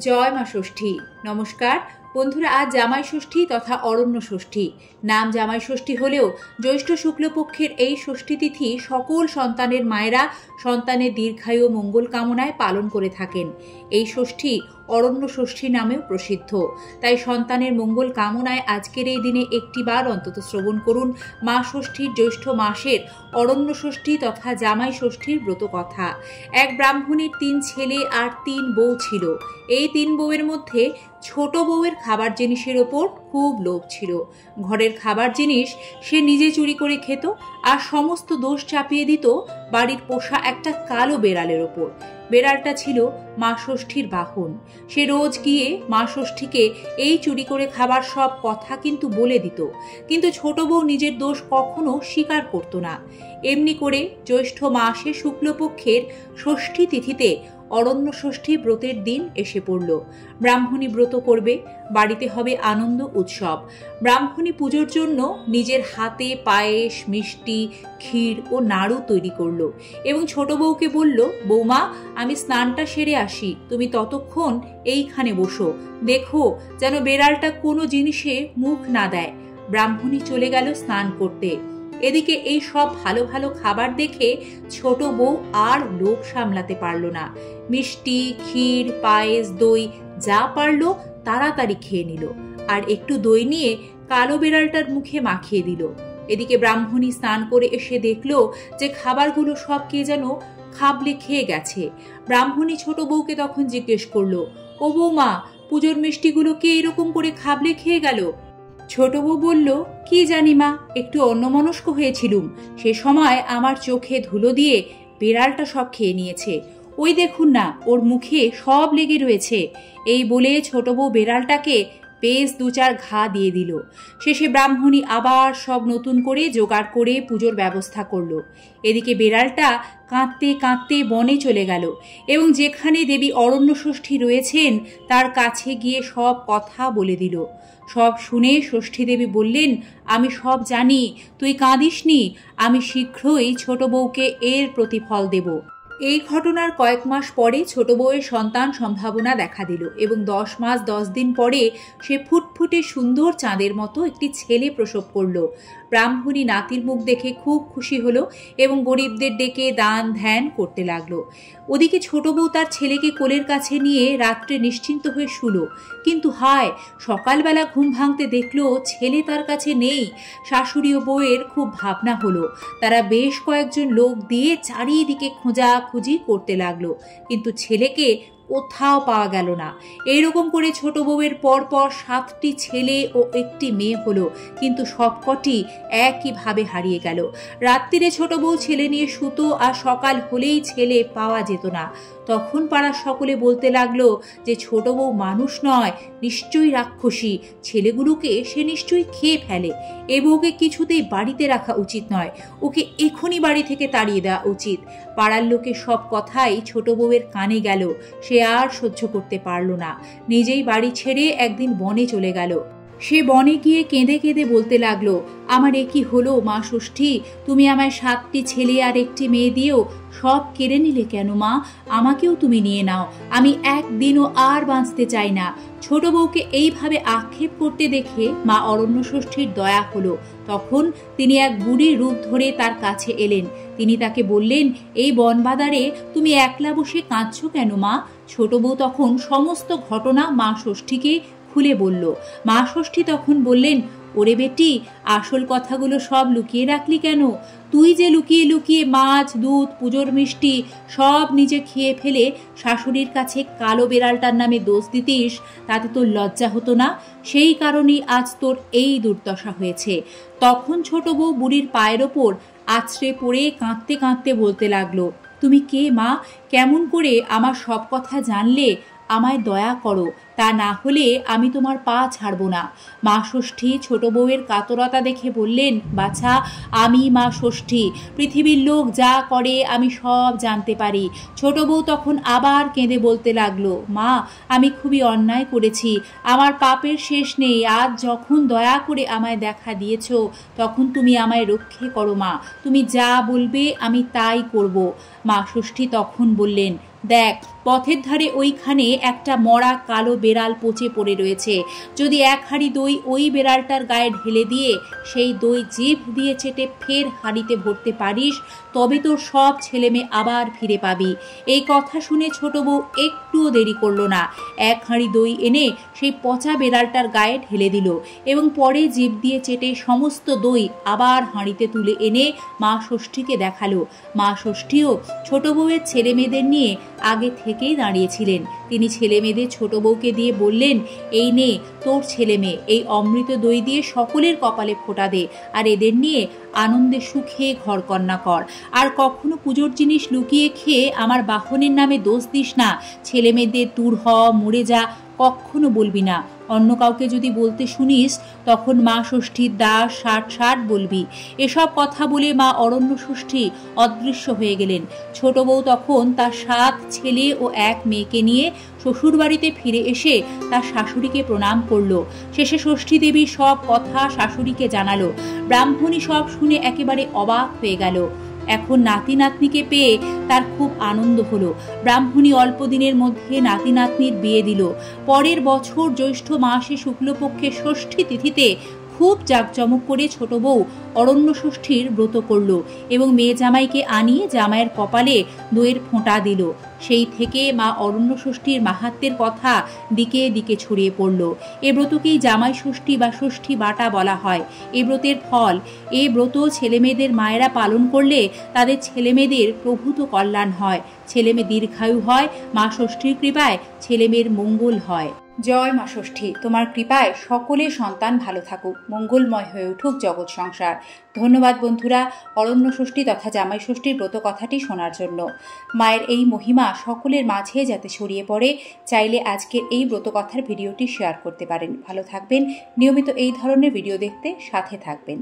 জয় মা ষষ্ঠী। নমস্কার বন্ধুরা, আজ জামাই ষষ্ঠী তথা অরণ্য ষষ্ঠী। নাম জামাই ষষ্ঠী হলেও জ্যৈষ্ঠ শুক্লপক্ষের এই ষষ্ঠী তিথি সকল সন্তানের মায়েরা সন্তানের দীর্ঘায়ু মঙ্গল কামনায় পালন করে থাকেন। এই ষষ্ঠী অরণ্য ষষ্ঠী নামেও প্রসিদ্ধ। তাই সন্তানের মঙ্গল কামনায় আজকের এই দিনে একটিবার অন্তত শ্রবণ করুন মা ষষ্ঠীর জ্যৈষ্ঠ মাসের অরণ্য ষষ্ঠী তথা জামাই ষষ্ঠীর ব্রত কথা। এক ব্রাহ্মণীর 3 ছেলে আর 3 বউ ছিল। এই 3 বউয়ের মধ্যে ছোট বউয়ের খাবার জিনিসের ওপর খুব লোভ ছিল। ঘরের খাবার জিনিস সে নিজে চুরি করে খেত আর সমস্ত দোষ চাপিয়ে দিত বাড়ির পোষা একটা কালো বেড়ালের ওপর। বেড়ালটা ছিল মা ষষ্ঠীর বাহন। সে রোজ গিয়ে মা ষষ্ঠীকে এই চুরি করে খাবার সব কথা কিন্তু বলে দিত, কিন্তু ছোট বউ নিজের দোষ কখনো স্বীকার করত না। এমনি করে জ্যৈষ্ঠ মাসে শুক্লপক্ষের ষষ্ঠী তিথিতে অরণ্য ষষ্ঠী ব্রতের দিন এসে পড়ল। ব্রাহ্মণী ব্রত করবে, বাড়িতে হবে আনন্দ উৎসব। ব্রাহ্মণী পুজোর জন্য নিজের হাতে পায়েস, মিষ্টি, ক্ষীর ও নাড়ু তৈরি করলো এবং ছোট বউকে বলল, বৌমা আমি স্নানটা সেরে আসি, তুমি ততক্ষণ এইখানে বসো, দেখো যেন বেড়ালটা কোনো জিনিসে মুখ না দেয়। ব্রাহ্মণী চলে গেল স্নান করতে। এদিকে এই সব ভালো ভালো খাবার দেখে ছোট বউ আর লোভ সামলাতে পারল না। মিষ্টি, ক্ষীর, পায়েস, দই যা পারলো তাড়াতাড়ি খেয়ে নিল আর একটু দই নিয়ে কালো বেড়ালটার মুখে মাখিয়ে দিল। এদিকে ব্রাহ্মণী স্নান করে এসে দেখলো যে খাবারগুলো সব কে যেন খাবলে খেয়ে গেছে। ব্রাহ্মণী ছোট বউকে তখন জিজ্ঞেস করলো, ও বৌমা, পুজোর মিষ্টিগুলো কে এরকম করে খাবলে খেয়ে গেল? ছোট বউ বলল, কি জানি মা, একটু অন্যমনস্ক হয়েছিলুম, সে সময় আমার চোখে ধুলো দিয়ে বেড়ালটা সব খেয়ে নিয়েছে, ওই দেখুন না ওর মুখে সব লেগে রয়েছে। এই বলে ছোট বউ বেড়ালটাকে বেশ 2-4 ঘা দিয়ে দিল। শেষে ব্রাহ্মণী আবার সব নতুন করে জোগাড় করে পুজোর ব্যবস্থা করলো। এদিকে বেড়ালটা কাঁদতে কাঁদতে বনে চলে গেল এবং যেখানে দেবী অরণ্য ষষ্ঠী রয়েছেন তার কাছে গিয়ে সব কথা বলে দিল। সব শুনে ষষ্ঠী দেবী বললেন, আমি সব জানি, তুই কাঁদিসনি, আমি শীঘ্রই ছোট বউকে এর প্রতিফল দেব। এই ঘটনার কয়েক মাস পরে ছোট বউয়ের সন্তান সম্ভাবনা দেখা দিল এবং 10 মাস 10 দিন পরে সে ফুটফুটে সুন্দর চাঁদের মতো একটি ছেলে প্রসব করল। ব্রাহ্মণী নাতির মুখ দেখে খুব খুশি হলো এবং গরিবদের ডেকে দান ধ্যান করতে লাগলো। ওদিকে ছোট বউ তার ছেলেকে কোলের কাছে নিয়ে রাত্রে নিশ্চিন্ত হয়ে শুলো, কিন্তু হায়, সকালবেলা ঘুম ভাঙতে দেখলো ছেলে তার কাছে নেই। শাশুড়ি ও বউয়ের খুব ভাবনা হলো। তারা বেশ কয়েকজন লোক দিয়ে চারিদিকে খোঁজাখুঁজি করতে লাগলো, কিন্তু ছেলেকে কোথাও পাওয়া গেল না। এইরকম করে ছোট বউয়ের পরপর 7টি ছেলে ও 1টি মেয়ে হলো, কিন্তু সবকটি একইভাবে হারিয়ে গেল। রাত্রিরে ছোট বউ ছেলে নিয়ে শুতো আর সকাল হলেই ছেলে পাওয়া যেত না। তখন পাড়ার সকলে বলতে লাগলো যে ছোট বউ মানুষ নয়, নিশ্চয়ই রাক্ষসী, ছেলেগুলোকে সে নিশ্চয়ই খেয়ে ফেলে। এ বউকে কিছুতেই বাড়িতে রাখা উচিত নয়, ওকে এখনই বাড়ি থেকে তাড়িয়ে দেওয়া উচিত। পাড়ার লোকের সব কথাই ছোট বউয়ের কানে গেল। সে আর সহ্য করতে পারল না, নিজেই বাড়ি ছেড়ে একদিন বনে চলে গেল। সে বনে গিয়ে কেঁদে কেঁদে বলতে লাগলো, আমার এ কি হলো মা ষষ্ঠী, তুমি আমায় 7টি ছেলে আর 1টি মেয়ে দিয়েও সব কেড়ে নিলে কেন মা? আমাকেও তুমি নিয়ে নাও, আমি একদিনও আর বাঁচতে চাই না। ছোট বউকে এইভাবে আক্ষেপ করতে দেখে মা অরণ্য ষষ্ঠীর দয়া হলো। তখন তিনি এক বুড়ির রূপ ধরে তার কাছে এলেন। তিনি তাকে বললেন, এই বনবাদারে তুমি একলা বসে কাঁদছো কেন মা? ছোট বউ তখন সমস্ত ঘটনা মা ষষ্ঠীকে খুলে বলল। মা ষষ্ঠী তখন বললেন, ওরে বেটি, আসল কথাগুলো সব লুকিয়ে রাখলি কেন? তুই যে লুকিয়ে লুকিয়ে মাছ, দুধ, পুজোর মিষ্টি সব নিজে খেয়ে ফেলে শাশুড়ির কাছে কালো বেড়ালটার নামে দোষ দিতিস, তাতে তোর লজ্জা হতো না? সেই কারণেই আজ তোর এই দুর্দশা হয়েছে। তখন ছোট বউ বুড়ির পায়ের ওপর আছড়ে পড়ে কাঁদতে কাঁদতে বলতে লাগলো, তুমি কে মা? কেমন করে আমার সব কথা জানলে? আমায় দয়া করো, তা না হলে আমি তোমার পা ছাড়ব না। মা ষষ্ঠী ছোট বউয়ের কাতরতা দেখে বললেন, বাছা, আমি মা ষষ্ঠী, পৃথিবীর লোক যা করে আমি সব জানতে পারি। ছোট বউ তখন আবার কেঁদে বলতে লাগলো, মা আমি খুবই অন্যায় করেছি, আমার পাপের শেষ নেই। আজ যখন দয়া করে আমায় দেখা দিয়েছ তখন তুমি আমায় রক্ষে করো মা, তুমি যা বলবে আমি তাই করব। মা ষষ্ঠী তখন বললেন, দেখ পথের ধারে ওইখানে একটা মরা কালো বেড়াল পচে পড়ে রয়েছে। যদি এক হাঁড়ি দই ওই বেড়ালটার গায়ে ঢেলে দিয়ে সেই দই জিভ দিয়ে চেটে ফের হাঁড়িতে ভরতে পারিস, তবে তোর সব ছেলেমেয়ে আবার ফিরে পাবি। এই কথা শুনে ছোট বউ একটুও দেরি করলো না, এক হাঁড়ি দই এনে সেই পচা বেড়ালটার গায়ে ঢেলে দিল এবং পরে জিভ দিয়ে চেটে সমস্ত দই আবার হাঁড়িতে তুলে এনে মা ষষ্ঠীকে দেখালো। মা ষষ্ঠীও ছোট বউয়ের ছেলে মেয়েদের নিয়ে আগে থেকেই দাঁড়িয়েছিলেন। তিনি ছেলে মেয়েদের ছোট বউকে দিয়ে বললেন, এই নে তোর ছেলে মেয়ে, এই অমৃত দই দিয়ে সকলের কপালে ফোঁটা দে, আর এদের নিয়ে আনন্দে সুখে ঘরকন্যা কর। আর কখনো পুজোর জিনিস লুকিয়ে খেয়ে আমার বাহনের নামে দোষ দিস না। ছেলে মেয়েদের দূর হ, মরে যা কখনো বলবি না। অন্য কাউকে যদি বলতে শুনিস তখন মা ষষ্ঠীর দাস ষাট বলবি। এসব কথা বলে মা অরণ্য ষষ্ঠী অদৃশ্য হয়ে গেলেন। ছোট বউ তখন তার 7 ছেলে ও 1 মেয়েকে নিয়ে শ্বশুর বাড়িতে ফিরে এসে তার শাশুড়িকে প্রণাম করলো। শেষে ষষ্ঠী দেবী সব কথা শাশুড়িকে জানালো। ব্রাহ্মণী সব শুনে একেবারে অবাক হয়ে গেল। এখন নাতি নাতনিকে পেয়ে তার খুব আনন্দ হলো। ব্রাহ্মণী অল্প দিনের মধ্যে নাতি নাতনির বিয়ে দিল। পরের বছর জ্যৈষ্ঠ মাসে শুক্লপক্ষের ষষ্ঠী তিথিতে খুব জাঁকজমক করে ছোট বউ অরণ্য ষষ্ঠীর ব্রত করল এবং মেয়ে জামাইকে আনিয়ে জামাইয়ের কপালে দইয়ের ফোঁটা দিল। সেই থেকে মা অরণ্য ষষ্ঠীর মাহাত্ম্যের কথা দিকে দিকে ছড়িয়ে পড়ল। এ ব্রতকেই জামাই ষষ্ঠী বা ষষ্ঠী বাটা বলা হয়। এ ব্রতের ফল, এ ব্রত ছেলেমেয়েদের মায়েরা পালন করলে তাদের ছেলেমেয়েদের প্রভূত কল্যাণ হয়, ছেলেমেয়ে দীর্ঘায়ু হয়, মা ষষ্ঠীর কৃপায় ছেলেমেয়ের মঙ্গল হয়। জয় মা ষষ্ঠী, তোমার কৃপায় সকলের সন্তান ভালো থাকুক, মঙ্গলময় হয়ে উঠুক জগৎ সংসার। ধন্যবাদ বন্ধুরা অরণ্য ষষ্ঠী তথা জামাই ষষ্ঠীর ব্রত কথাটি শোনার জন্য। মায়ের এই মহিমা সকলের মাঝে যাতে ছড়িয়ে পড়ে, চাইলে আজকের এই ব্রত কথার ভিডিওটি শেয়ার করতে পারেন। ভালো থাকবেন, নিয়মিত এই ধরনের ভিডিও দেখতে সাথে থাকবেন।